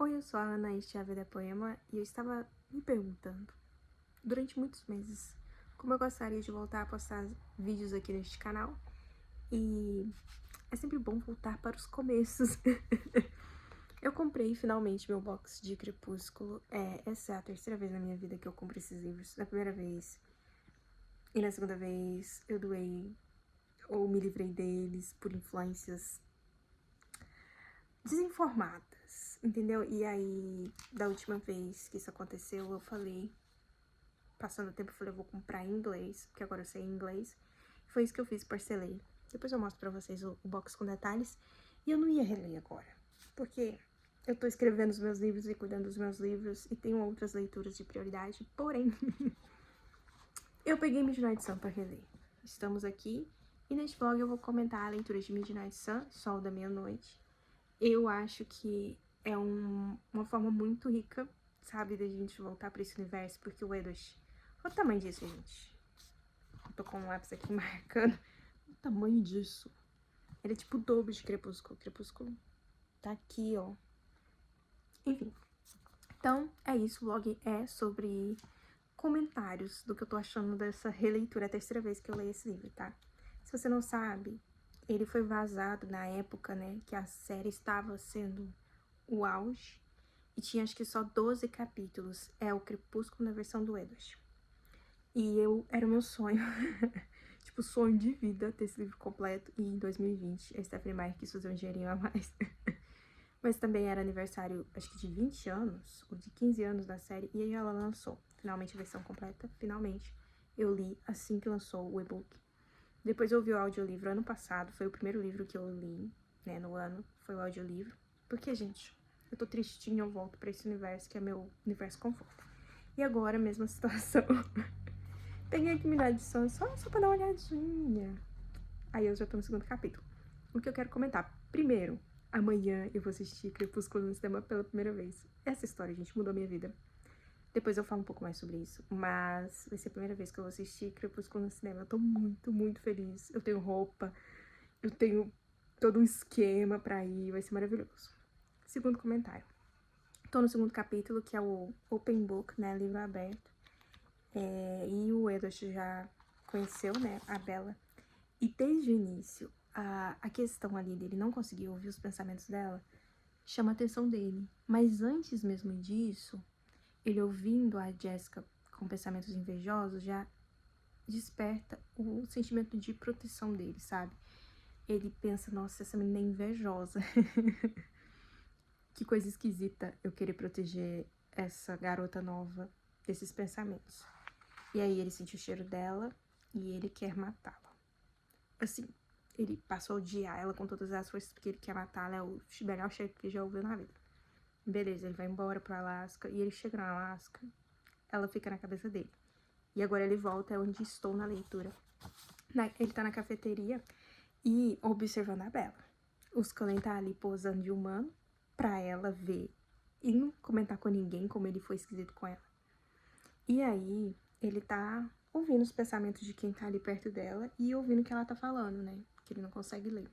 Oi, eu sou a Ana, este é a Vida Poema, e eu estava me perguntando, durante muitos meses, como eu gostaria de voltar a postar vídeos aqui neste canal, e é sempre bom voltar para os começos. Eu comprei finalmente meu box de Crepúsculo, essa é a terceira vez na minha vida que eu compro esses livros. Na primeira vez e na segunda vez eu doei ou me livrei deles por influências desinformadas, entendeu? E aí, da última vez que isso aconteceu, eu falei, passando o tempo, eu falei, eu vou comprar em inglês, porque agora eu sei inglês. Foi isso que eu fiz, parcelei. Depois eu mostro pra vocês o box com detalhes. E eu não ia reler agora, porque eu tô escrevendo os meus livros e cuidando dos meus livros, e tenho outras leituras de prioridade, porém, eu peguei Midnight Sun pra reler. Estamos aqui, e neste vlog eu vou comentar a leitura de Midnight Sun, Sol da Meia-Noite. Eu acho que é uma forma muito rica, sabe, da gente voltar pra esse universo, porque o Edward... Olha o tamanho disso, gente. Eu tô com um lápis aqui marcando. Olha o tamanho disso. Ele é tipo o dobro de Crepúsculo. Crepúsculo tá aqui, ó. Enfim. Então, é isso. O vlog é sobre comentários do que eu tô achando dessa releitura. É a terceira vez que eu leio esse livro, tá? Se você não sabe, ele foi vazado na época, né, que a série estava sendo o auge. E tinha acho que só 12 capítulos. É o Crepúsculo na versão do Edward. E era o meu sonho. Tipo, sonho de vida ter esse livro completo. E em 2020, a Stephenie Meyer quis fazer um dinheirinho a mais. Mas também era aniversário, acho que de 20 anos, ou de 15 anos da série. E aí ela lançou, finalmente, a versão completa. Finalmente, eu li assim que lançou o e-book. Depois eu ouvi o audiolivro ano passado. Foi o primeiro livro que eu li, né, no ano. Foi o audiolivro. Porque, gente, eu tô tristinha, eu volto pra esse universo que é meu universo conforto. E agora, mesma situação. Peguei aqui Midnight Sun só pra dar uma olhadinha. Aí eu já tô no segundo capítulo. O que eu quero comentar? Primeiro, amanhã eu vou assistir Crepúsculo no cinema pela primeira vez. Essa história, gente, mudou minha vida. Depois eu falo um pouco mais sobre isso. Mas vai ser a primeira vez que eu vou assistir Crepúsculo no cinema. Eu tô muito, muito feliz. Eu tenho roupa, eu tenho todo um esquema pra ir. Vai ser maravilhoso. Segundo comentário. Tô no segundo capítulo, que é o Open Book, né? Livro aberto. E o Edward já conheceu, né, a Bella. E desde o início, a questão ali dele não conseguir ouvir os pensamentos dela chama a atenção dele. Mas antes mesmo disso, ele ouvindo a Jessica com pensamentos invejosos já desperta o sentimento de proteção dele, sabe? Ele pensa, nossa, essa menina é invejosa. Que coisa esquisita eu querer proteger essa garota nova desses pensamentos. E aí ele sente o cheiro dela e ele quer matá-la. Assim, ele passou a odiar ela com todas as forças porque ele quer matá-la. É o melhor cheiro que ele já ouviu na vida. Beleza, ele vai embora pro Alasca. E ele chega no Alasca, ela fica na cabeça dele. E agora ele volta, é onde estou na leitura. Ele tá na cafeteria e observando a Bella. Os Cullen tá ali posando de humano pra ela ver e não comentar com ninguém como ele foi esquisito com ela. E aí, ele tá ouvindo os pensamentos de quem tá ali perto dela e ouvindo o que ela tá falando, né? Que ele não consegue ler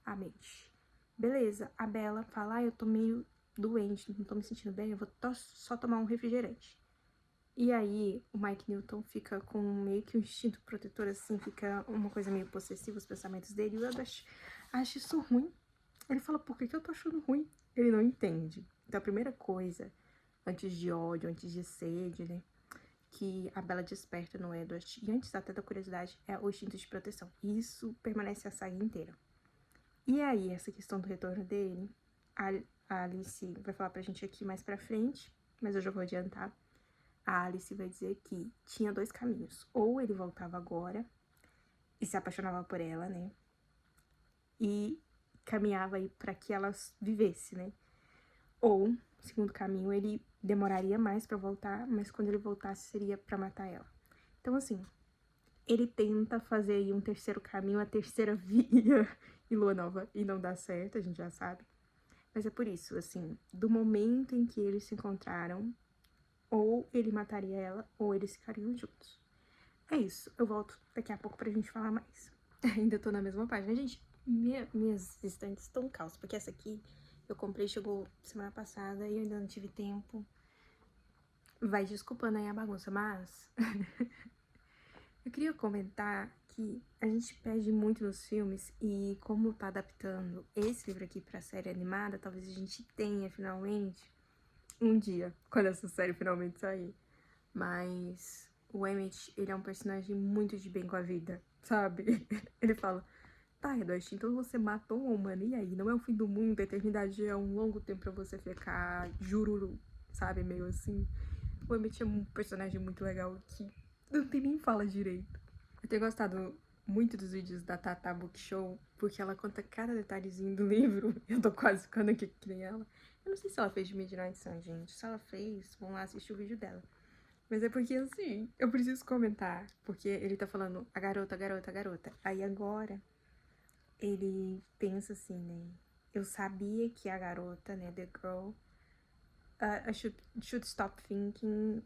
a mente. Beleza, a Bella fala, eu tô meio doente, não tô me sentindo bem, eu vou só tomar um refrigerante. E aí, o Mike Newton fica com meio que um instinto protetor, assim, fica uma coisa meio possessiva, os pensamentos dele, e o Edward acha isso ruim. Ele fala, por que eu tô achando ruim? Ele não entende. Então, a primeira coisa, antes de ódio, antes de sede, né, que a Bella desperta no Edward, e antes até da curiosidade, é o instinto de proteção. E isso permanece a saga inteira. E aí, essa questão do retorno dele, a Alice vai falar pra gente aqui mais pra frente, mas eu já vou adiantar. A Alice vai dizer que tinha dois caminhos. Ou ele voltava agora e se apaixonava por ela, né? E caminhava aí pra que ela vivesse, né? Ou, segundo caminho, ele demoraria mais pra voltar, mas quando ele voltasse seria pra matar ela. Então, assim, ele tenta fazer aí um terceiro caminho, a terceira via em Lua Nova, e não dá certo, a gente já sabe. Mas é por isso, assim, do momento em que eles se encontraram, ou ele mataria ela, ou eles ficariam juntos. É isso, eu volto daqui a pouco pra gente falar mais. Ainda tô na mesma página. Gente, minhas estantes estão caos, porque essa aqui Eu comprei, chegou semana passada e eu ainda não tive tempo. Vai desculpando aí a bagunça, mas... eu queria comentar que a gente perde muito nos filmes e como tá adaptando esse livro aqui pra série animada, talvez a gente tenha finalmente um dia, quando essa série finalmente sair. Mas o Emmett, ele é um personagem muito de bem com a vida, sabe? Ele fala, tá, Redwest, então você matou um humano, e aí? Não é o fim do mundo, a eternidade é um longo tempo pra você ficar jururu, sabe? Meio assim. O Emmett é um personagem muito legal que não tem nem fala direito. Eu tenho gostado muito dos vídeos da Tata Book Show, porque ela conta cada detalhezinho do livro. Eu tô quase ficando aqui que nem ela. Eu não sei se ela fez de Midnight Sun, gente. Se ela fez, vamos lá assistir o vídeo dela. Mas é porque, assim, eu preciso comentar. Porque ele tá falando a garota, a garota, a garota. Aí agora, ele pensa assim, né? Eu sabia que a garota, né, the girl, I should stop thinking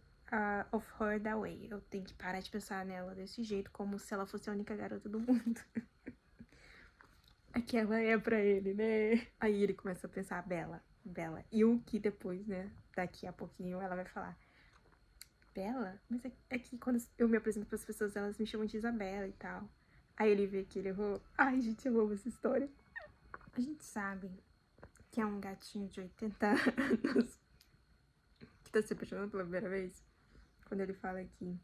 of her that way. Eu tenho que parar de pensar nela desse jeito, como se ela fosse a única garota do mundo. Aquela é pra ele, né? Aí ele começa a pensar, Bela, Bela. E o que depois, né, daqui a pouquinho, ela vai falar, Bela? Mas é que quando eu me apresento pras pessoas, elas me chamam de Isabela e tal. Aí ele vê que ele errou. Ai, gente, eu amo essa história. A gente sabe que é um gatinho de 80 anos que tá se apaixonando pela primeira vez. Quando ele fala aqui,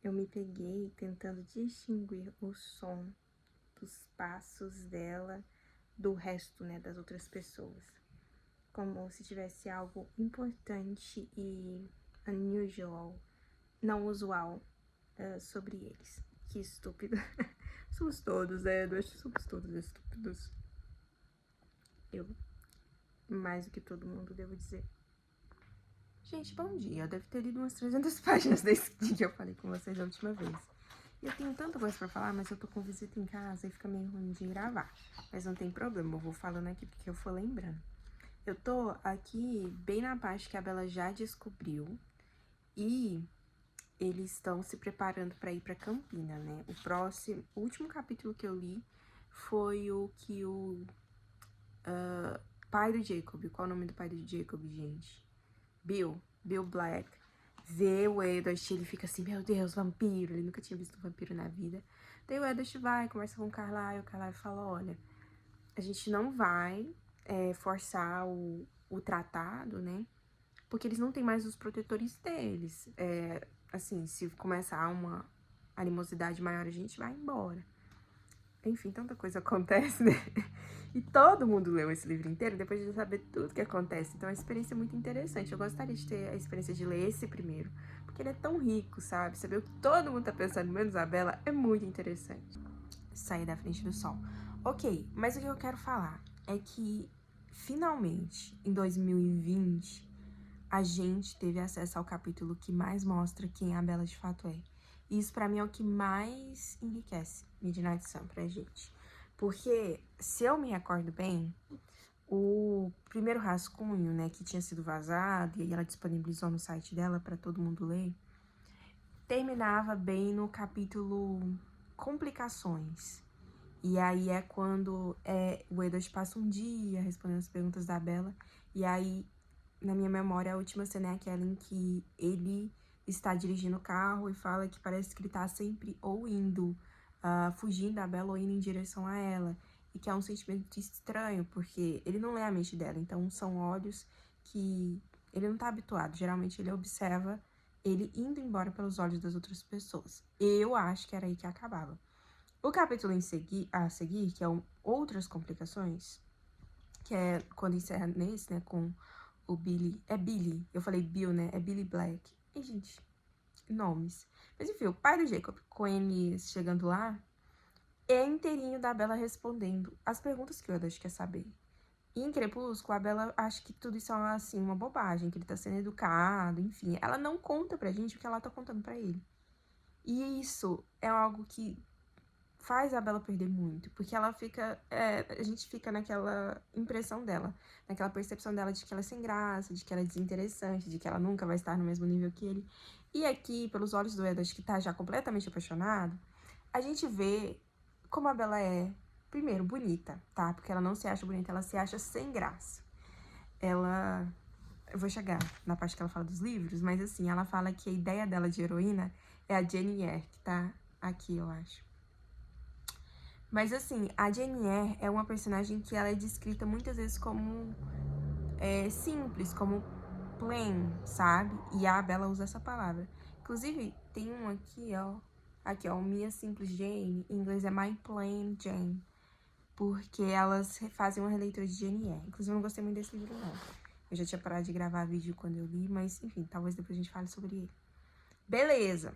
eu me peguei tentando distinguir o som dos passos dela do resto, né, das outras pessoas. Como se tivesse algo importante e unusual, não usual, sobre eles. Que estúpido. Somos todos, Edward, somos todos estúpidos. Eu, mais do que todo mundo, devo dizer. Gente, bom dia. Eu devo ter lido umas 300 páginas desse que eu falei com vocês da última vez. E eu tenho tanta coisa pra falar, mas eu tô com visita em casa e fica meio ruim de gravar. Mas não tem problema, eu vou falando aqui porque eu for lembrando. Eu tô aqui bem na parte que a Bella já descobriu e eles estão se preparando pra ir pra Campina, né? O último capítulo que eu li foi o que o pai do Jacob, qual é o nome do pai do Jacob, gente? Bill Black, vê o Edward, ele fica assim, meu Deus, vampiro, ele nunca tinha visto um vampiro na vida. Daí o Edward vai, conversa com o Carlyle fala, olha, a gente não vai forçar o tratado, né, porque eles não têm mais os protetores deles. Assim, se começar uma animosidade maior, a gente vai embora. Enfim, tanta coisa acontece, né? E todo mundo leu esse livro inteiro depois de saber tudo que acontece. Então é uma experiência muito interessante. Eu gostaria de ter a experiência de ler esse primeiro, porque ele é tão rico, sabe? Saber o que todo mundo tá pensando, menos a Bella, é muito interessante. Sair da frente do sol. Ok, mas o que eu quero falar é que, finalmente, em 2020, a gente teve acesso ao capítulo que mais mostra quem a Bella de fato é. E isso pra mim é o que mais enriquece Midnight Sun pra gente. Porque, se eu me recordo bem, o primeiro rascunho, né, que tinha sido vazado, e aí ela disponibilizou no site dela pra todo mundo ler, terminava bem no capítulo Complicações. E aí é quando o Edward passa um dia respondendo as perguntas da Bella, e aí, na minha memória, a última cena é aquela em que ele está dirigindo o carro e fala que parece que ele tá sempre ou indo fugindo da Bella ou indo em direção a ela. E que é um sentimento estranho, porque ele não lê a mente dela. Então, são olhos que ele não tá habituado. Geralmente, ele observa ele indo embora pelos olhos das outras pessoas. Eu acho que era aí que acabava. O capítulo a seguir, que é Outras Complicações, que é quando encerra nesse, né, com o Billy. É Billy, eu falei Bill, né? É Billy Black. E, gente, nomes. Mas enfim, o pai do Jacob, com ele chegando lá, é inteirinho da Bella respondendo as perguntas que o Edward quer saber. E em Crepúsculo, a Bella acha que tudo isso é, assim, uma bobagem, que ele tá sendo educado, enfim. Ela não conta pra gente o que ela tá contando pra ele. E isso é algo que faz a Bella perder muito, porque ela fica, a gente fica naquela impressão dela, naquela percepção dela de que ela é sem graça, de que ela é desinteressante, de que ela nunca vai estar no mesmo nível que ele. E aqui, pelos olhos do Edward, que tá já completamente apaixonado, a gente vê como a Bella é primeiro, bonita, tá? Porque ela não se acha bonita, ela se acha sem graça. Ela... Eu vou chegar na parte que ela fala dos livros, mas assim, ela fala que a ideia dela de heroína é a Jane Eyre, que tá aqui, eu acho. Mas assim, a Jane Eyre é uma personagem que ela é descrita muitas vezes como simples, como plain, sabe? E a Bella usa essa palavra. Inclusive, tem um aqui, ó. Aqui, ó, Minha Simples Jane. Em inglês é My Plain Jane. Porque elas fazem uma releitura de Jane Eyre. Inclusive, eu não gostei muito desse livro, não. Eu já tinha parado de gravar vídeo quando eu li, mas, enfim, talvez depois a gente fale sobre ele. Beleza.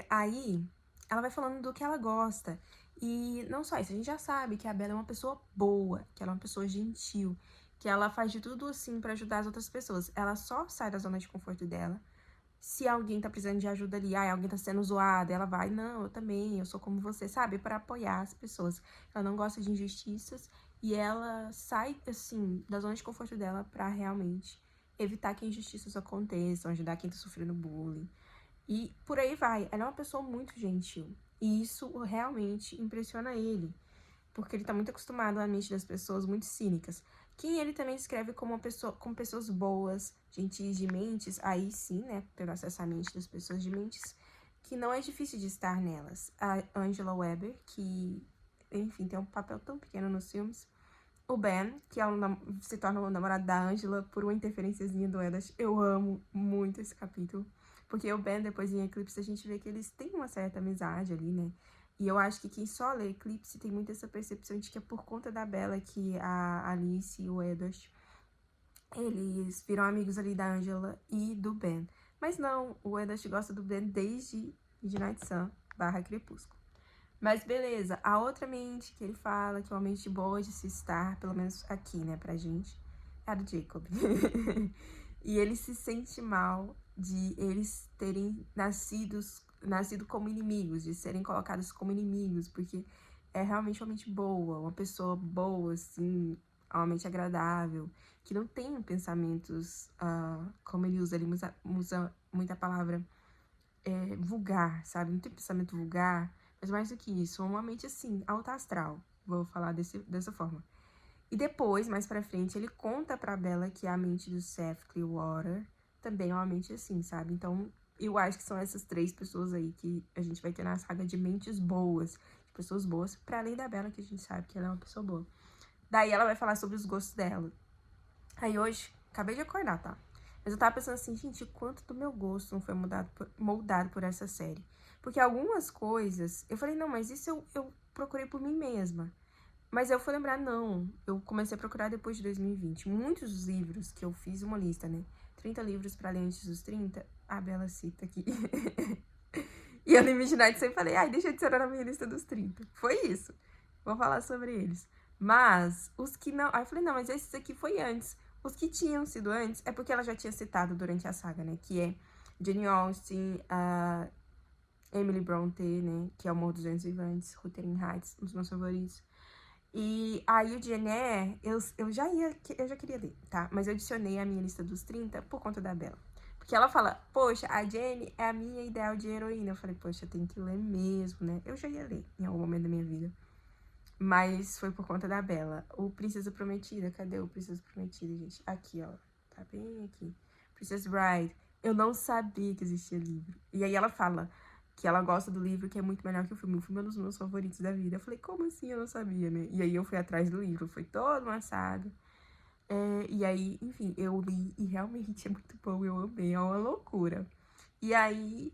Aí, ela vai falando do que ela gosta. E não só isso, a gente já sabe que a Bella é uma pessoa boa, que ela é uma pessoa gentil, que ela faz de tudo, assim, pra ajudar as outras pessoas. Ela só sai da zona de conforto dela se alguém tá precisando de ajuda ali, alguém tá sendo zoado, ela vai, não, eu também, eu sou como você, sabe? Pra apoiar as pessoas. Ela não gosta de injustiças e ela sai, assim, da zona de conforto dela pra realmente evitar que injustiças aconteçam, ajudar quem tá sofrendo bullying. E por aí vai. Ela é uma pessoa muito gentil. E isso realmente impressiona ele. Porque ele tá muito acostumado à mente das pessoas muito cínicas. Quem ele também escreve como uma pessoa, com pessoas boas, gentis de mentes, aí sim, né, pelo acesso à mente das pessoas de mentes, que não é difícil de estar nelas. A Angela Weber, que, enfim, tem um papel tão pequeno nos filmes. O Ben, que se torna o namorado da Angela por uma interferenciazinha do Edas. Eu amo muito esse capítulo. Porque o Ben, depois em Eclipse, a gente vê que eles têm uma certa amizade ali, né? E eu acho que quem só lê Eclipse tem muito essa percepção de que é por conta da Bella que a Alice e o Edward, eles viram amigos ali da Angela e do Ben. Mas não, o Edward gosta do Ben desde Midnight Sun / Crepúsculo. Mas beleza, a outra mente que ele fala, que é uma mente boa de se estar, pelo menos aqui, né, pra gente, é a do Jacob. E ele se sente mal de eles terem nascido como inimigos, de serem colocados como inimigos, porque é realmente uma mente boa, uma pessoa boa, assim, uma mente agradável, que não tem pensamentos, como ele usa muita palavra vulgar, sabe? Não tem pensamento vulgar, mas mais do que isso, uma mente assim, alta astral, vou falar dessa forma. E depois, mais pra frente, ele conta pra Bella que a mente do Seth Clearwater também é uma mente assim, sabe? Então, eu acho que são essas 3 pessoas aí que a gente vai ter na saga de mentes boas, de pessoas boas, pra além da Bella, que a gente sabe que ela é uma pessoa boa. Daí ela vai falar sobre os gostos dela. Aí hoje, acabei de acordar, tá? Mas eu tava pensando assim, gente, quanto do meu gosto não foi moldado por essa série. Porque algumas coisas, eu falei, não, mas isso eu procurei por mim mesma. Mas eu fui lembrar, não, eu comecei a procurar depois de 2020. Muitos dos livros que eu fiz uma lista, né? 30 livros pra ler antes dos 30, a Bella cita aqui. E eu li Midnight Sun e falei, deixa eu adicionar na minha lista dos 30. Foi isso. Vou falar sobre eles. Mas, os que não... Aí eu falei, não, mas esses aqui foi antes. Os que tinham sido antes é porque ela já tinha citado durante a saga, né? Que é Jane Austen, a Emily Bronte, né? Que é o Morro dos Ventos Vivantes, Wuthering Heights, um dos meus favoritos. E aí o Jane Eyre, eu já queria ler, tá? Mas eu adicionei a minha lista dos 30 por conta da Bella. Porque ela fala, poxa, a Jane é a minha ideal de heroína. Eu falei, poxa, eu tenho que ler mesmo, né? Eu já ia ler em algum momento da minha vida. Mas foi por conta da Bella. O Princesa Prometida, cadê o Princesa Prometida, gente? Aqui, ó. Tá bem aqui. Princess Bride. Eu não sabia que existia livro. E aí ela fala que ela gosta do livro, que é muito melhor que o filme. O filme é um dos meus favoritos da vida. Eu falei, como assim? Eu não sabia, né? E aí eu fui atrás do livro. Foi toda uma saga. E aí, enfim, eu li e realmente é muito bom. Eu amei. É uma loucura. E aí...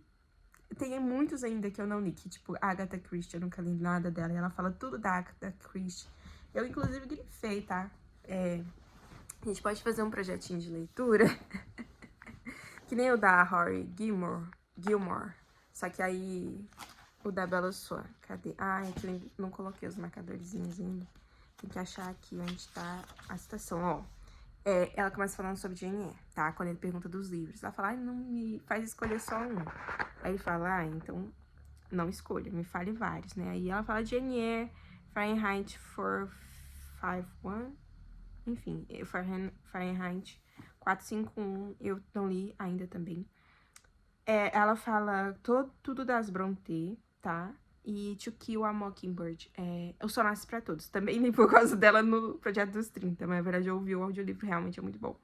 Tem muitos ainda que eu não li, que tipo, Agatha Christie, eu nunca li nada dela. E ela fala tudo da Agatha Christie. Eu, inclusive, grifei, tá? A gente pode fazer um projetinho de leitura. Que nem o da Rory Gilmore. Só que aí, o da Bella Swan. Cadê? Aqui não coloquei os marcadorzinhos ainda. Tem que achar aqui onde tá a citação, ó. Ela começa falando sobre Jane Eyre, tá? Quando ele pergunta dos livros. Ela fala, não me faz escolher só um. Aí ele fala, então não escolha, me fale vários, né? Aí ela fala Jane Eyre, Fahrenheit 451, enfim, Fahrenheit 451, eu não li ainda também. Ela fala tudo das Brontë, tá? e To Kill a Mockingbird. Eu só nasci pra todos. Também nem por causa dela no Projeto dos 30, mas na verdade eu ouvi o audiolivro, realmente é muito bom.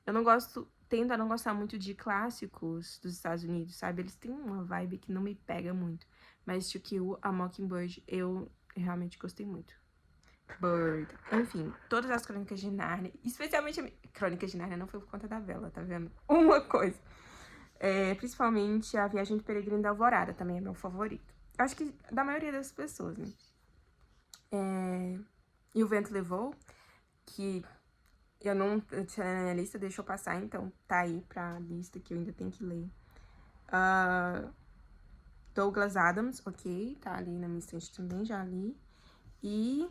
Eu não gosto, tendo a não gostar muito de clássicos dos Estados Unidos, sabe? Eles têm uma vibe que não me pega muito. Mas To Kill a Mockingbird eu realmente gostei muito. Bird. Enfim, todas as Crônicas de Nárnia, especialmente a Crônicas de Nárnia não foi por conta da Bella, tá vendo? Uma coisa. Principalmente a Viagem do Peregrino da Alvorada, também é meu favorito. Acho que da maioria das pessoas, né? E O Vento Levou, que eu não tinha na minha lista, deixou passar, então tá aí pra lista que eu ainda tenho que ler. Douglas Adams, ok, tá ali na minha estante também, já li. E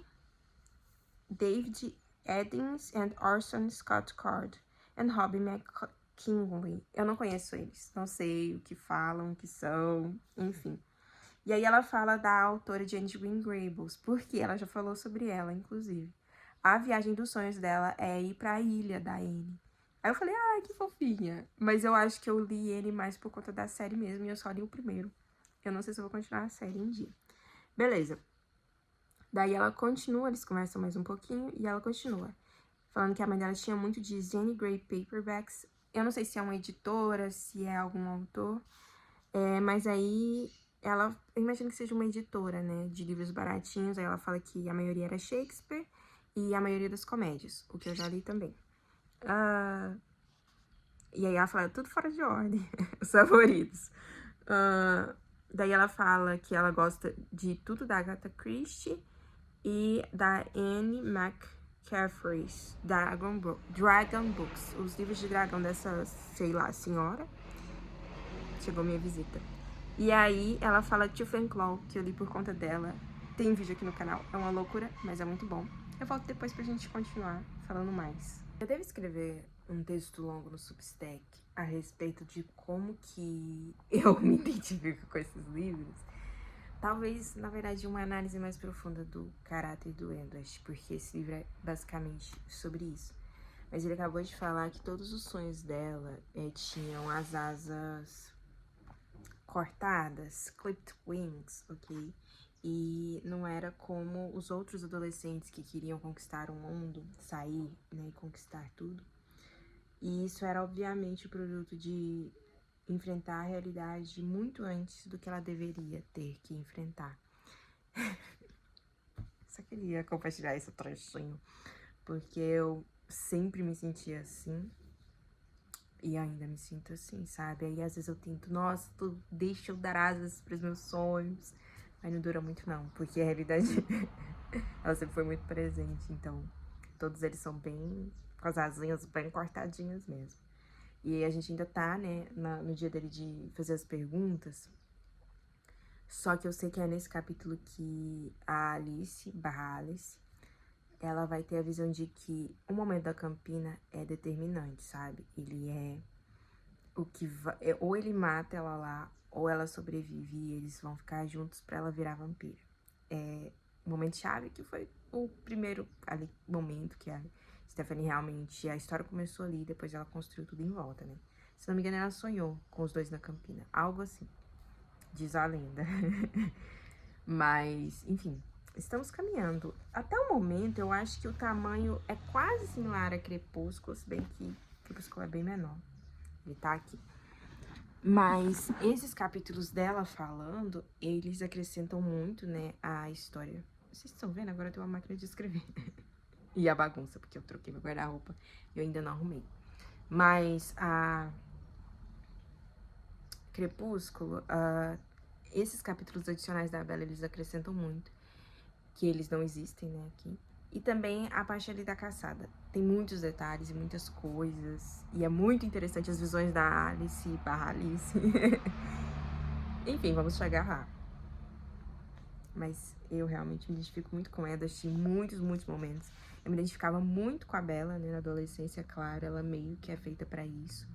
David Eddings and Orson Scott Card and Robbie McKinley. Eu não conheço eles, não sei o que falam, o que são, enfim. E aí ela fala da autora Jane Green Gables, porque ela já falou sobre ela, inclusive. A viagem dos sonhos dela é ir pra ilha da Anne. Aí eu falei, que fofinha. Mas eu acho que eu li ele mais por conta da série mesmo, e eu só li o primeiro. Eu não sei se eu vou continuar a série um dia. Beleza. Daí ela continua, eles conversam mais um pouquinho, e ela continua. Falando que a mãe dela tinha muito de Jenny Gray Paperbacks. Eu não sei se é uma editora, se é algum autor. Mas aí ela, eu imagino que seja uma editora, né, de livros baratinhos. Aí ela fala que a maioria era Shakespeare e a maioria das comédias, o que eu já li também. E aí ela fala tudo fora de ordem, os favoritos. Daí ela fala que ela gosta de tudo da Agatha Christie e da Anne McCaffrey's Dragon Books, os livros de dragão dessa, sei lá, senhora. Chegou minha visita. E aí ela fala Tooth and Claw, que eu li por conta dela. Tem vídeo aqui no canal, é uma loucura, mas é muito bom. Eu volto depois pra gente continuar falando mais. Eu devo escrever um texto longo no Substack a respeito de como que eu me identifico com esses livros. Talvez, na verdade, uma análise mais profunda do caráter do Endwest, porque esse livro é basicamente sobre isso. Mas ele acabou de falar que todos os sonhos dela tinham as asas cortadas, clipped wings, ok? E não era como os outros adolescentes que queriam conquistar o mundo, sair, né, e conquistar tudo. E isso era, obviamente, o produto de enfrentar a realidade muito antes do que ela deveria ter que enfrentar. Só queria compartilhar esse trechinho, porque eu sempre me sentia assim. E ainda me sinto assim, sabe? Aí às vezes eu tento, nossa, deixa eu dar asas pros meus sonhos. Mas não dura muito não, porque a realidade, ela sempre foi muito presente. Então, todos eles são bem, com as asinhas bem cortadinhas mesmo. E a gente ainda tá, né, no dia dele de fazer as perguntas. Só que eu sei que é nesse capítulo que a Alice, ela vai ter a visão de que o momento da Campina é determinante, sabe? Ele é o que vai, ou ele mata ela lá, ou ela sobrevive e eles vão ficar juntos pra ela virar vampiro. O momento chave que foi o primeiro ali, momento que a Stephanie realmente, a história começou ali, depois ela construiu tudo em volta, né? Se não me engano, ela sonhou com os dois na Campina, algo assim, diz a lenda. Mas, enfim, estamos caminhando. Até o momento, eu acho que o tamanho é quase similar a Crepúsculo, se bem que Crepúsculo é bem menor. Ele tá aqui. Mas esses capítulos dela falando, eles acrescentam muito, né, a história. Vocês estão vendo? Agora eu tenho uma máquina de escrever. E a bagunça, porque eu troquei meu guarda-roupa e eu ainda não arrumei. Mas a Crepúsculo, esses capítulos adicionais da Bella, eles acrescentam muito. Que eles não existem, né, aqui. E também a parte ali da caçada. Tem muitos detalhes e muitas coisas. E é muito interessante as visões da Alice. Enfim, vamos chegar lá. Mas eu realmente me identifico muito com ela. Em muitos momentos. Eu me identificava muito com a Bella, né, na adolescência, claro. Ela meio que é feita pra isso.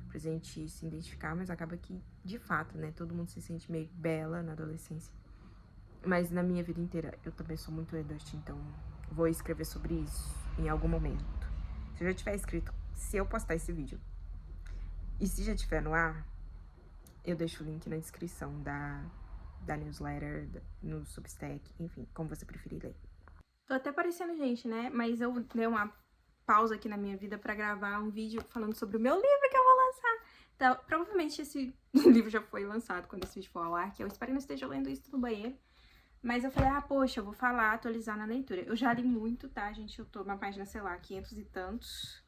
Pra gente se identificar, mas acaba que, de fato, né, todo mundo se sente meio Bella na adolescência. Mas na minha vida inteira, eu também sou muito Endwest, então vou escrever sobre isso em algum momento. Se eu já tiver escrito, se eu postar esse vídeo, e se já tiver no ar, eu deixo o link na descrição da newsletter, no Substack, enfim, como você preferir ler. Tô até parecendo gente, né? Mas eu dei uma pausa aqui na minha vida pra gravar um vídeo falando sobre o meu livro que eu vou lançar. Então, provavelmente esse livro já foi lançado quando esse vídeo for ao ar, que eu espero que não esteja lendo isso no banheiro. Mas eu falei, poxa, eu vou falar, atualizar na leitura. Eu já li muito, tá, gente? Eu tô na página, sei lá, 500 e tantos.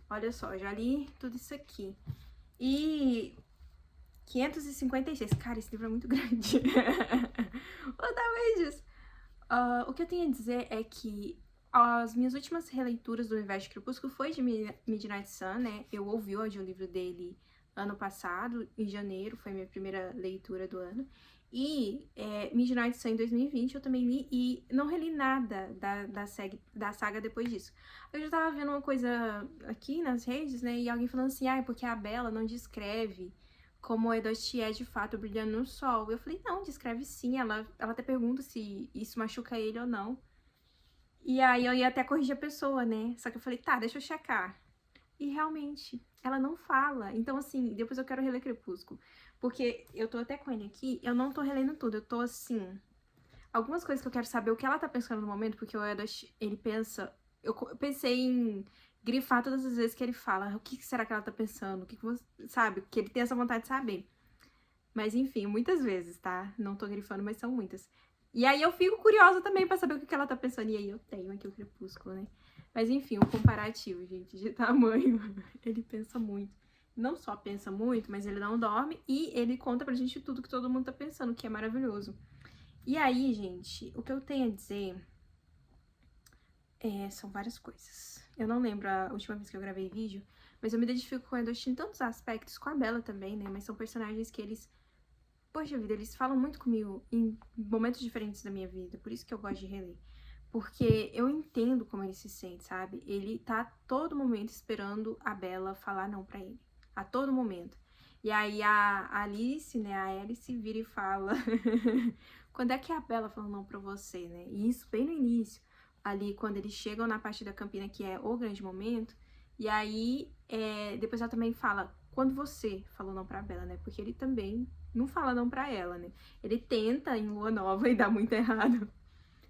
Olha só, eu já li tudo isso aqui. E 556. Cara, esse livro é muito grande. O tamanho disso. O que eu tenho a dizer é que as minhas últimas releituras do Universo de Crepúsculo foi de Midnight Sun, né? Eu ouvi o audiolivro dele ano passado, em janeiro, foi a minha primeira leitura do ano. E Midnight Sun em 2020 eu também li e não reli nada da saga depois disso. Eu já tava vendo uma coisa aqui nas redes, né? E alguém falando assim, porque a Bella não descreve como o Edochie é de fato brilhando no sol. Eu falei, não, descreve sim. Ela até pergunta se isso machuca ele ou não. E aí eu ia até corrigir a pessoa, né? Só que eu falei, tá, deixa eu checar. E realmente, ela não fala. Então, assim, depois eu quero reler Crepúsculo. Porque eu tô até com ele aqui, eu não tô relendo tudo, eu tô assim... Algumas coisas que eu quero saber o que ela tá pensando no momento, porque o Edochie, ele pensa... Eu pensei em grifar todas as vezes que ele fala. O que será que ela tá pensando? O que você... Sabe? Que ele tem essa vontade de saber. Mas, enfim, muitas vezes, tá? Não tô grifando, mas são muitas. E aí eu fico curiosa também pra saber o que ela tá pensando. E aí eu tenho aqui o Crepúsculo, né? Mas, enfim, um comparativo, gente, de tamanho. Ele pensa muito. Não só pensa muito, mas ele não dorme. E ele conta pra gente tudo que todo mundo tá pensando, que é maravilhoso. E aí, gente, o que eu tenho a dizer... são várias coisas. Eu não lembro a última vez que eu gravei vídeo, mas eu me identifico com a Edochie em tantos aspectos, com a Bella também, né? Mas são personagens que eles... Poxa vida, eles falam muito comigo em momentos diferentes da minha vida, por isso que eu gosto de reler. Porque eu entendo como ele se sente, sabe? Ele tá a todo momento esperando a Bella falar não pra ele. A todo momento. E aí a Alice, né, a Alice vira e fala... Quando é que a Bella falou não pra você, né? E isso bem no início. Ali, quando eles chegam na parte da Campina, que é o grande momento. E aí, depois ela também fala... Quando você falou não pra Bella, né? Porque ele também não fala não pra ela, né? Ele tenta em Lua Nova e dá muito errado.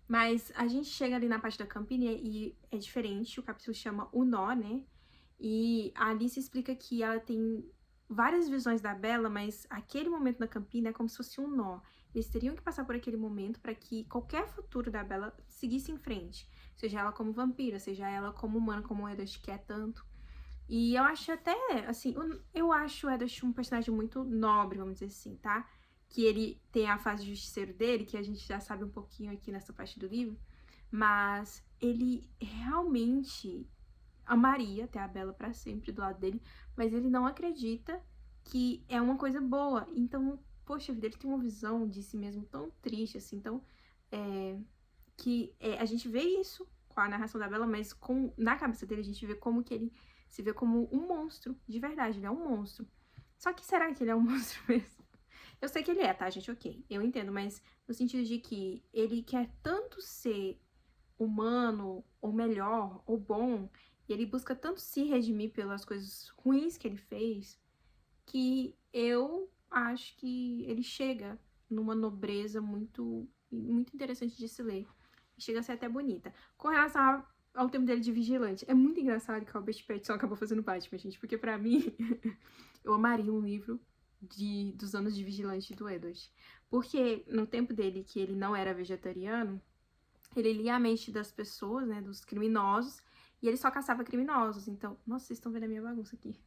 Mas a gente chega ali na parte da Campina e é diferente. O capítulo chama O Nó, né? E a Alice explica que ela tem várias visões da Bella, mas aquele momento da Campina é como se fosse um nó. Eles teriam que passar por aquele momento para que qualquer futuro da Bella seguisse em frente. Seja ela como vampira, seja ela como humana, como o Edochie quer tanto. E eu acho até, assim, eu acho o Edochie um personagem muito nobre, vamos dizer assim, tá? Que ele tem a fase justiceiro dele, que a gente já sabe um pouquinho aqui nessa parte do livro, mas ele realmente amaria ter a Bella pra sempre do lado dele, mas ele não acredita que é uma coisa boa. Então, poxa vida, ele tem uma visão de si mesmo tão triste, assim, tão... a gente vê isso com a narração da Bella, mas na cabeça dele a gente vê como que ele se vê como um monstro, de verdade, ele é um monstro. Só que será que ele é um monstro mesmo? Eu sei que ele é, tá, gente? Ok, eu entendo, mas no sentido de que ele quer tanto ser humano, ou melhor, ou bom, e ele busca tanto se redimir pelas coisas ruins que ele fez, que eu acho que ele chega numa nobreza muito, muito interessante de se ler. Chega a ser até bonita. Com relação ao tempo dele de vigilante, é muito engraçado que o Robert Pattinson acabou fazendo Batman, gente, porque pra mim, eu amaria um livro dos anos de vigilante do Edward. Porque no tempo dele, que ele não era vegetariano, ele lia a mente das pessoas, né, dos criminosos, e ele só caçava criminosos. Então, nossa, vocês estão vendo a minha bagunça aqui.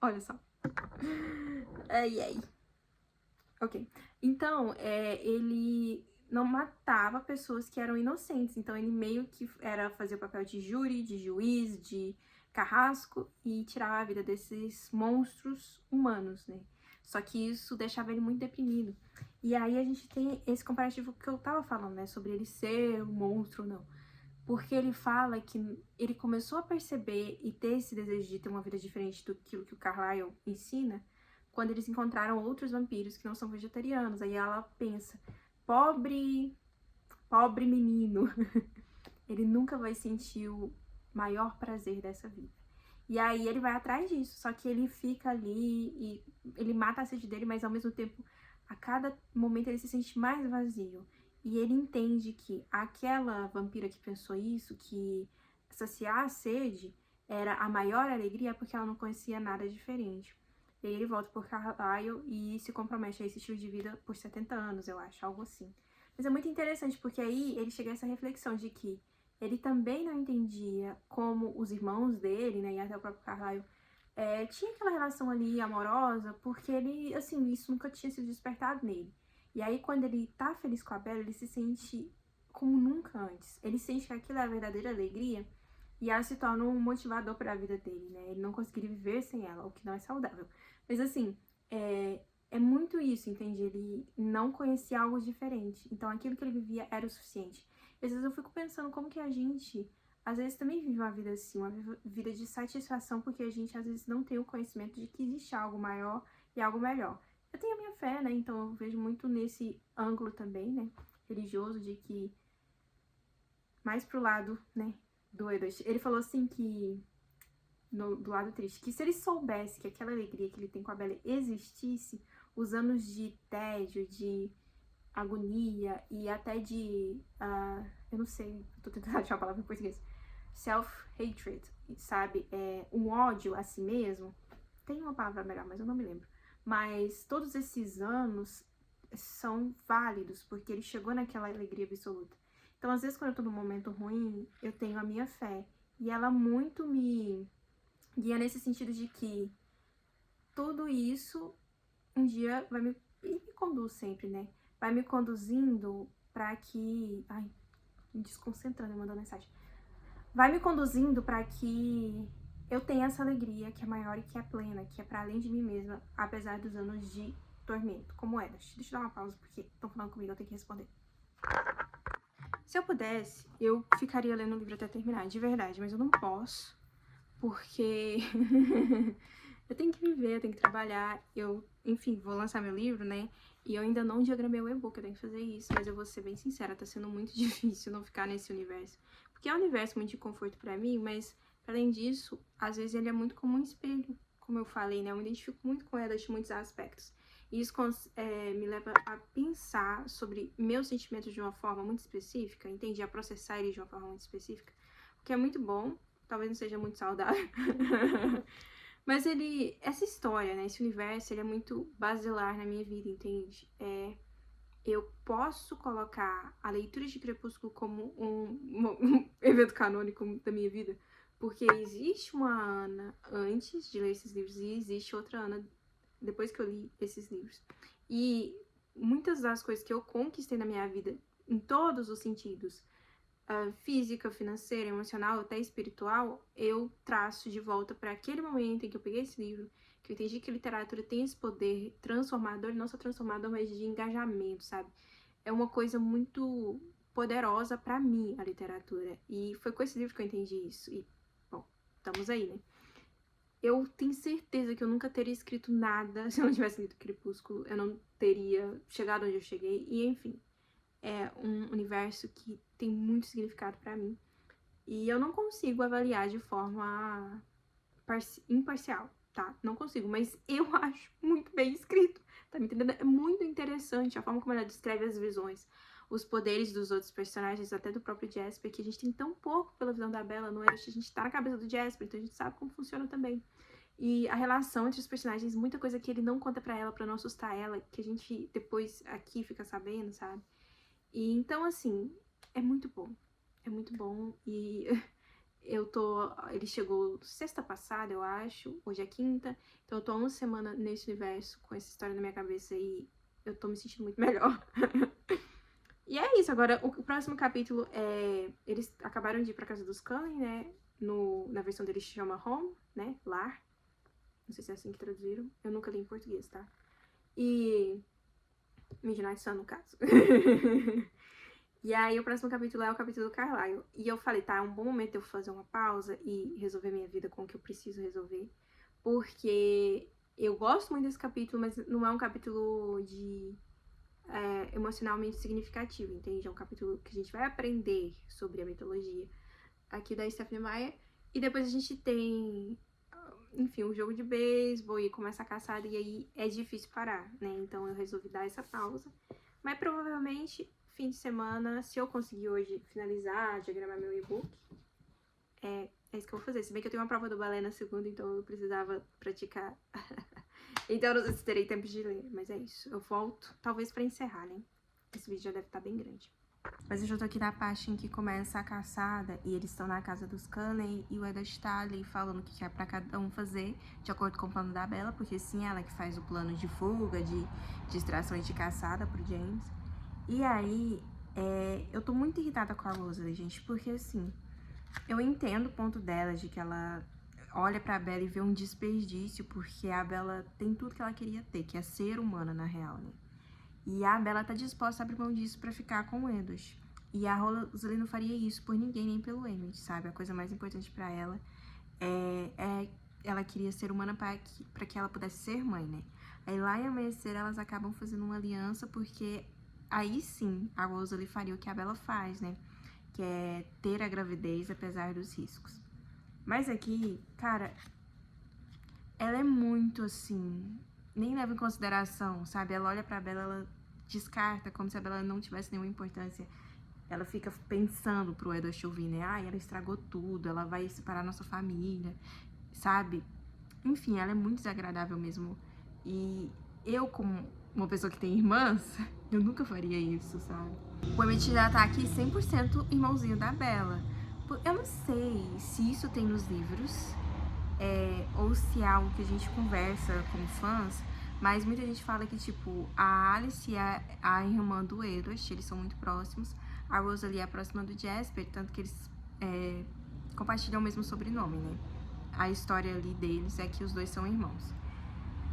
Olha só. Ai, ai. Ok. Então, ele não matava pessoas que eram inocentes. Então, ele meio que fazia o papel de júri, de juiz, de carrasco e tirava a vida desses monstros humanos, né? Só que isso deixava ele muito deprimido. E aí a gente tem esse comparativo que eu tava falando, né? Sobre ele ser um monstro ou não. Porque ele fala que ele começou a perceber e ter esse desejo de ter uma vida diferente do que o Carlyle ensina quando eles encontraram outros vampiros que não são vegetarianos. Aí ela pensa, pobre menino, ele nunca vai sentir o maior prazer dessa vida. E aí ele vai atrás disso, só que ele fica ali e ele mata a sede dele, mas ao mesmo tempo a cada momento ele se sente mais vazio. E ele entende que aquela vampira que pensou isso, que saciar a sede era a maior alegria porque ela não conhecia nada diferente. E aí ele volta por Carlyle e se compromete a esse estilo de vida por 70 anos, eu acho, algo assim. Mas é muito interessante porque aí ele chega a essa reflexão de que ele também não entendia como os irmãos dele, né, e até o próprio Carlyle, tinha aquela relação ali amorosa, porque ele, assim, isso nunca tinha sido despertado nele. E aí, quando ele tá feliz com a Bella, ele se sente como nunca antes. Ele sente que aquilo é a verdadeira alegria e ela se torna um motivador para a vida dele, né? Ele não conseguiria viver sem ela, o que não é saudável. Mas, assim, é muito isso, entende? Ele não conhecia algo diferente. Então, aquilo que ele vivia era o suficiente. E, às vezes eu fico pensando como que a gente às vezes também vive uma vida assim, uma vida de satisfação, porque a gente às vezes não tem o conhecimento de que existe algo maior e algo melhor. Eu tenho a minha fé, né, então eu vejo muito nesse ângulo também, né, religioso, de que mais pro lado, né, do Edward. Ele falou assim que, do lado triste, que se ele soubesse que aquela alegria que ele tem com a Bella existisse, os anos de tédio, de agonia e até de, eu não sei, tô tentando achar a palavra em português, self-hatred, sabe? Um ódio a si mesmo. Tem uma palavra melhor, mas eu não me lembro. Mas todos esses anos são válidos, porque ele chegou naquela alegria absoluta. Então, às vezes, quando eu tô num momento ruim, eu tenho a minha fé. E ela muito me guia nesse sentido de que tudo isso um dia vai me conduz sempre, né? Vai me conduzindo para que... Ai, me desconcentrando e mandando mensagem. Vai me conduzindo para que eu tenha essa alegria que é maior e que é plena, que é para além de mim mesma, apesar dos anos de tormento, como é. Deixa eu dar uma pausa, porque estão falando comigo, eu tenho que responder. Se eu pudesse, eu ficaria lendo o livro até terminar, de verdade, mas eu não posso, porque eu tenho que viver, eu tenho que trabalhar, enfim, vou lançar meu livro, né, e eu ainda não diagramei o e-book, eu tenho que fazer isso, mas eu vou ser bem sincera, tá sendo muito difícil não ficar nesse universo, porque é um universo muito de conforto pra mim, mas, além disso, às vezes ele é muito como um espelho, como eu falei, né, eu me identifico muito com ela em muitos aspectos. E isso me leva a pensar sobre meus sentimentos de uma forma muito específica, entende? A processar eles de uma forma muito específica, o que é muito bom, talvez não seja muito saudável. Mas essa história, né, esse universo, ele é muito basilar na minha vida, entende? Eu posso colocar a leitura de Crepúsculo como um evento canônico da minha vida, porque existe uma Ana antes de ler esses livros e existe outra Ana depois que eu li esses livros. E muitas das coisas que eu conquistei na minha vida, em todos os sentidos, física, financeira, emocional, até espiritual, eu traço de volta para aquele momento em que eu peguei esse livro, que eu entendi que a literatura tem esse poder transformador, não só transformador, mas de engajamento, sabe? É uma coisa muito poderosa para mim, a literatura. E foi com esse livro que eu entendi isso. E, bom, estamos aí, né? Eu tenho certeza que eu nunca teria escrito nada se eu não tivesse lido Crepúsculo. Eu não teria chegado onde eu cheguei. E, enfim, é um universo que tem muito significado pra mim. E eu não consigo avaliar de forma imparcial, tá? Não consigo, mas eu acho muito bem escrito, tá me entendendo? É muito interessante a forma como ela descreve as visões, os poderes dos outros personagens, até do próprio Jasper, que a gente tem tão pouco pela visão da Bella, não é? A gente tá na cabeça do Jasper, então a gente sabe como funciona também. E a relação entre os personagens, muita coisa que ele não conta pra ela, pra não assustar ela, que a gente depois aqui fica sabendo, sabe? E então, assim, é muito bom, e ele chegou sexta passada, eu acho, hoje é quinta, então eu tô há uma semana nesse universo, com essa história na minha cabeça, e eu tô me sentindo muito melhor. E é isso, agora o próximo capítulo eles acabaram de ir pra casa dos Cullen, né, na versão deles chama Home, né, Lar, não sei se é assim que traduziram, eu nunca li em português, tá? E Midnight Sun, no caso. E aí o próximo capítulo é o capítulo do Carlyle. E eu falei, tá, é um bom momento eu fazer uma pausa e resolver minha vida com o que eu preciso resolver. Porque eu gosto muito desse capítulo, mas não é um capítulo emocionalmente significativo, entende? É um capítulo que a gente vai aprender sobre a mitologia aqui da Stephenie Meyer. E depois a gente tem enfim, um jogo de beisebol e começa a caçada e aí é difícil parar, né? Então eu resolvi dar essa pausa. Mas provavelmente, fim de semana, se eu conseguir hoje finalizar, diagramar meu e-book, é isso que eu vou fazer. Se bem que eu tenho uma prova do balé na segunda, então eu precisava praticar. Então eu não sei se terei tempo de ler, mas é isso. Eu volto, talvez pra encerrar, né? Esse vídeo já deve estar bem grande. Mas eu já tô aqui na parte em que começa a caçada e eles estão na casa dos Cunley e o Eddard tá ali falando o que é pra cada um fazer, de acordo com o plano da Bella, porque sim, ela que faz o plano de fuga, de distração e de caçada pro James. E aí, eu tô muito irritada com a Rosalie, gente, porque assim, eu entendo o ponto dela de que ela olha pra Bella e vê um desperdício, porque a Bella tem tudo que ela queria ter, que é ser humana na real, né? E a Bella tá disposta a abrir mão disso pra ficar com o Eddard. E a Rosalie não faria isso por ninguém, nem pelo Emmett, sabe? A coisa mais importante pra ela ela queria ser humana pra que ela pudesse ser mãe, né? Aí lá em Amanhecer elas acabam fazendo uma aliança porque aí sim a Rosalie faria o que a Bella faz, né? Que é ter a gravidez apesar dos riscos. Mas aqui, cara, ela é muito assim, nem leva em consideração, sabe? Ela olha pra Bella, ela descarta como se a Bella não tivesse nenhuma importância. Ela fica pensando pro Eddard ouvir, né? Ai, ela estragou tudo, ela vai separar nossa família, sabe? Enfim, ela é muito desagradável mesmo. E eu, como uma pessoa que tem irmãs, eu nunca faria isso, sabe? O Emmett já tá aqui 100% irmãozinho da Bella. Eu não sei se isso tem nos livros, ou se é algo que a gente conversa como fãs, mas muita gente fala que, tipo, a Alice é a irmã do Edward, eles são muito próximos. A Rosalie é a próxima do Jasper, tanto que eles compartilham o mesmo sobrenome, né? A história ali deles é que os dois são irmãos.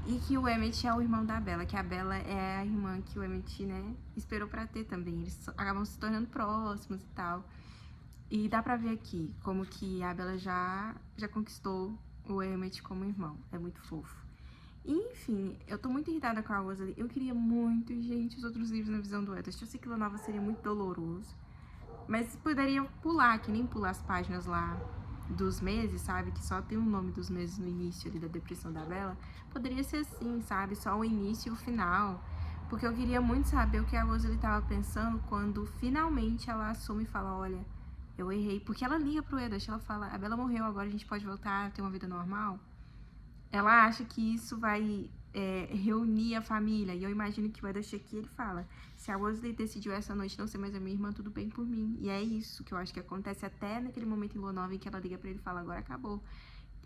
E que o Emmett é o irmão da Bella, que a Bella é a irmã que o Emmett, né, esperou pra ter também. Eles acabam se tornando próximos e tal. E dá pra ver aqui como que a Bella já conquistou o Emmett como irmão. É muito fofo. E, enfim, eu tô muito irritada com a Rosalie. Eu queria muito, gente, os outros livros na visão do Eddard. Eu sei que Lua Nova seria muito doloroso. Mas poderia pular, que nem pular as páginas lá dos meses, sabe? Que só tem o nome dos meses no início ali da depressão da Bella. Poderia ser assim, sabe? Só o início e o final. Porque eu queria muito saber o que a Rosalie tava pensando quando finalmente ela assume e fala, olha, eu errei. Porque ela liga pro Eddard, ela fala, a Bella morreu, agora a gente pode voltar a ter uma vida normal. Ela acha que isso vai reunir a família. E eu imagino que o Eddard aqui, ele fala, se a Rosalie decidiu essa noite não ser mais a minha irmã, tudo bem por mim. E é isso que eu acho que acontece até naquele momento em Lua Nova em que ela liga pra ele e fala, agora acabou.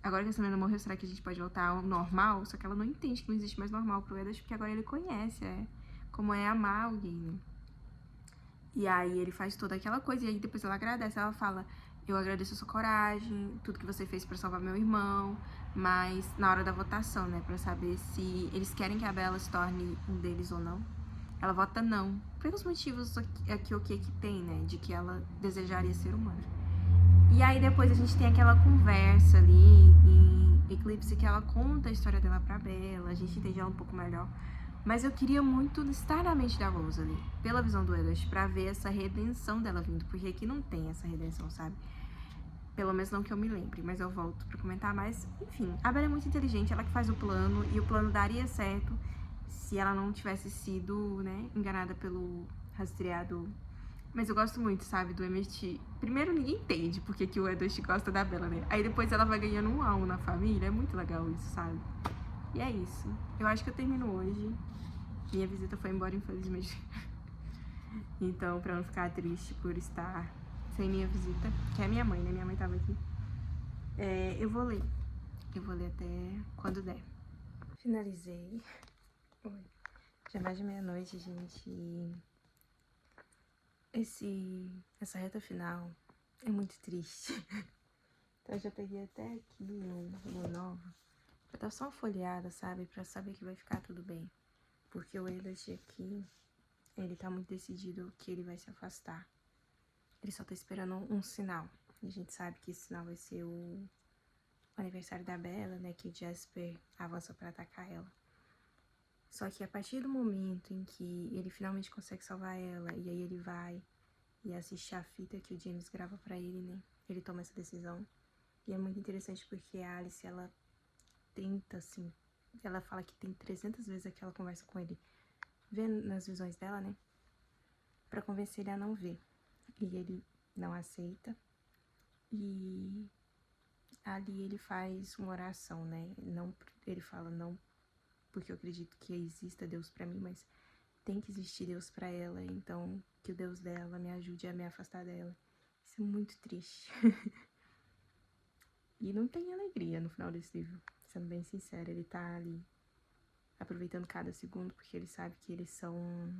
Agora que essa menina morreu, será que a gente pode voltar ao normal? Só que ela não entende que não existe mais normal pro Eddard, porque agora ele conhece como é amar alguém, né? E aí ele faz toda aquela coisa, e aí depois ela agradece, ela fala, eu agradeço a sua coragem, tudo que você fez pra salvar meu irmão, mas na hora da votação, né, pra saber se eles querem que a Bella se torne um deles ou não, ela vota não, pelos motivos aqui o que tem, né, de que ela desejaria ser humana. E aí depois a gente tem aquela conversa ali em Eclipse que ela conta a história dela pra Bella, a gente entende ela um pouco melhor. Mas eu queria muito estar na mente da Rosalie, pela visão do Eddard, pra ver essa redenção dela vindo, porque aqui não tem essa redenção, sabe? Pelo menos não que eu me lembre, mas eu volto pra comentar. Mas, enfim, a Bella é muito inteligente, ela que faz o plano, e o plano daria certo se ela não tivesse sido, né, enganada pelo rastreado. Mas eu gosto muito, sabe, do Emmett. Primeiro, ninguém entende porque que o Eddard gosta da Bella, né? Aí depois ela vai ganhando um a um na família, é muito legal isso, sabe? E é isso. Eu acho que eu termino hoje. Minha visita foi embora, infelizmente. Então, pra não ficar triste por estar sem minha visita, que é minha mãe, né? Minha mãe tava aqui. Eu vou ler. Eu vou ler até quando der. Finalizei. Oi. Já é mais de meia-noite, gente. Essa reta final é muito triste. Então, eu já peguei até aqui no Nova. Pra dar só uma folheada, sabe? Pra saber que vai ficar tudo bem. Porque o Eddard aqui, ele tá muito decidido que ele vai se afastar. Ele só tá esperando um sinal. E a gente sabe que esse sinal vai ser o aniversário da Bella, né? Que o Jasper avança pra atacar ela. Só que a partir do momento em que ele finalmente consegue salvar ela, e aí ele vai e assiste a fita que o James grava pra ele, né? Ele toma essa decisão. E é muito interessante porque a Alice, ela tenta, assim, ela fala que tem 300 vezes aquela conversa com ele, vendo nas visões dela, né? Pra convencer ele a não ver. E ele não aceita. E ali ele faz uma oração, né? Não, ele fala, não porque eu acredito que exista Deus pra mim, mas tem que existir Deus pra ela, então que o Deus dela me ajude a me afastar dela. Isso é muito triste. E não tem alegria no final desse livro, sendo bem sincera. Ele tá ali aproveitando cada segundo, porque ele sabe que eles são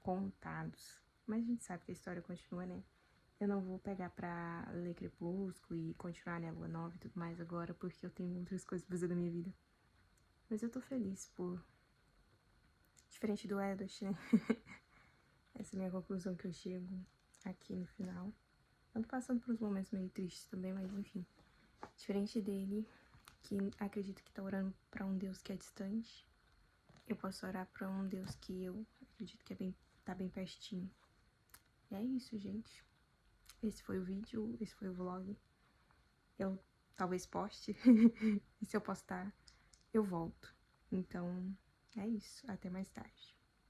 contados. Mas a gente sabe que a história continua, né? Eu não vou pegar pra ler Crepúsculo e continuar, né, Lua Nova e tudo mais agora, porque eu tenho outras coisas pra fazer da minha vida. Mas eu tô feliz por... Diferente do Edward, né? Essa é a minha conclusão que eu chego aqui no final. Ando passando por uns momentos meio tristes também, mas enfim. Diferente dele, que acredito que tá orando pra um Deus que é distante, eu posso orar pra um Deus que eu acredito que tá bem pertinho. E é isso, gente. Esse foi o vídeo, esse foi o vlog. Eu talvez poste. E se eu postar, eu volto. Então, é isso. Até mais tarde.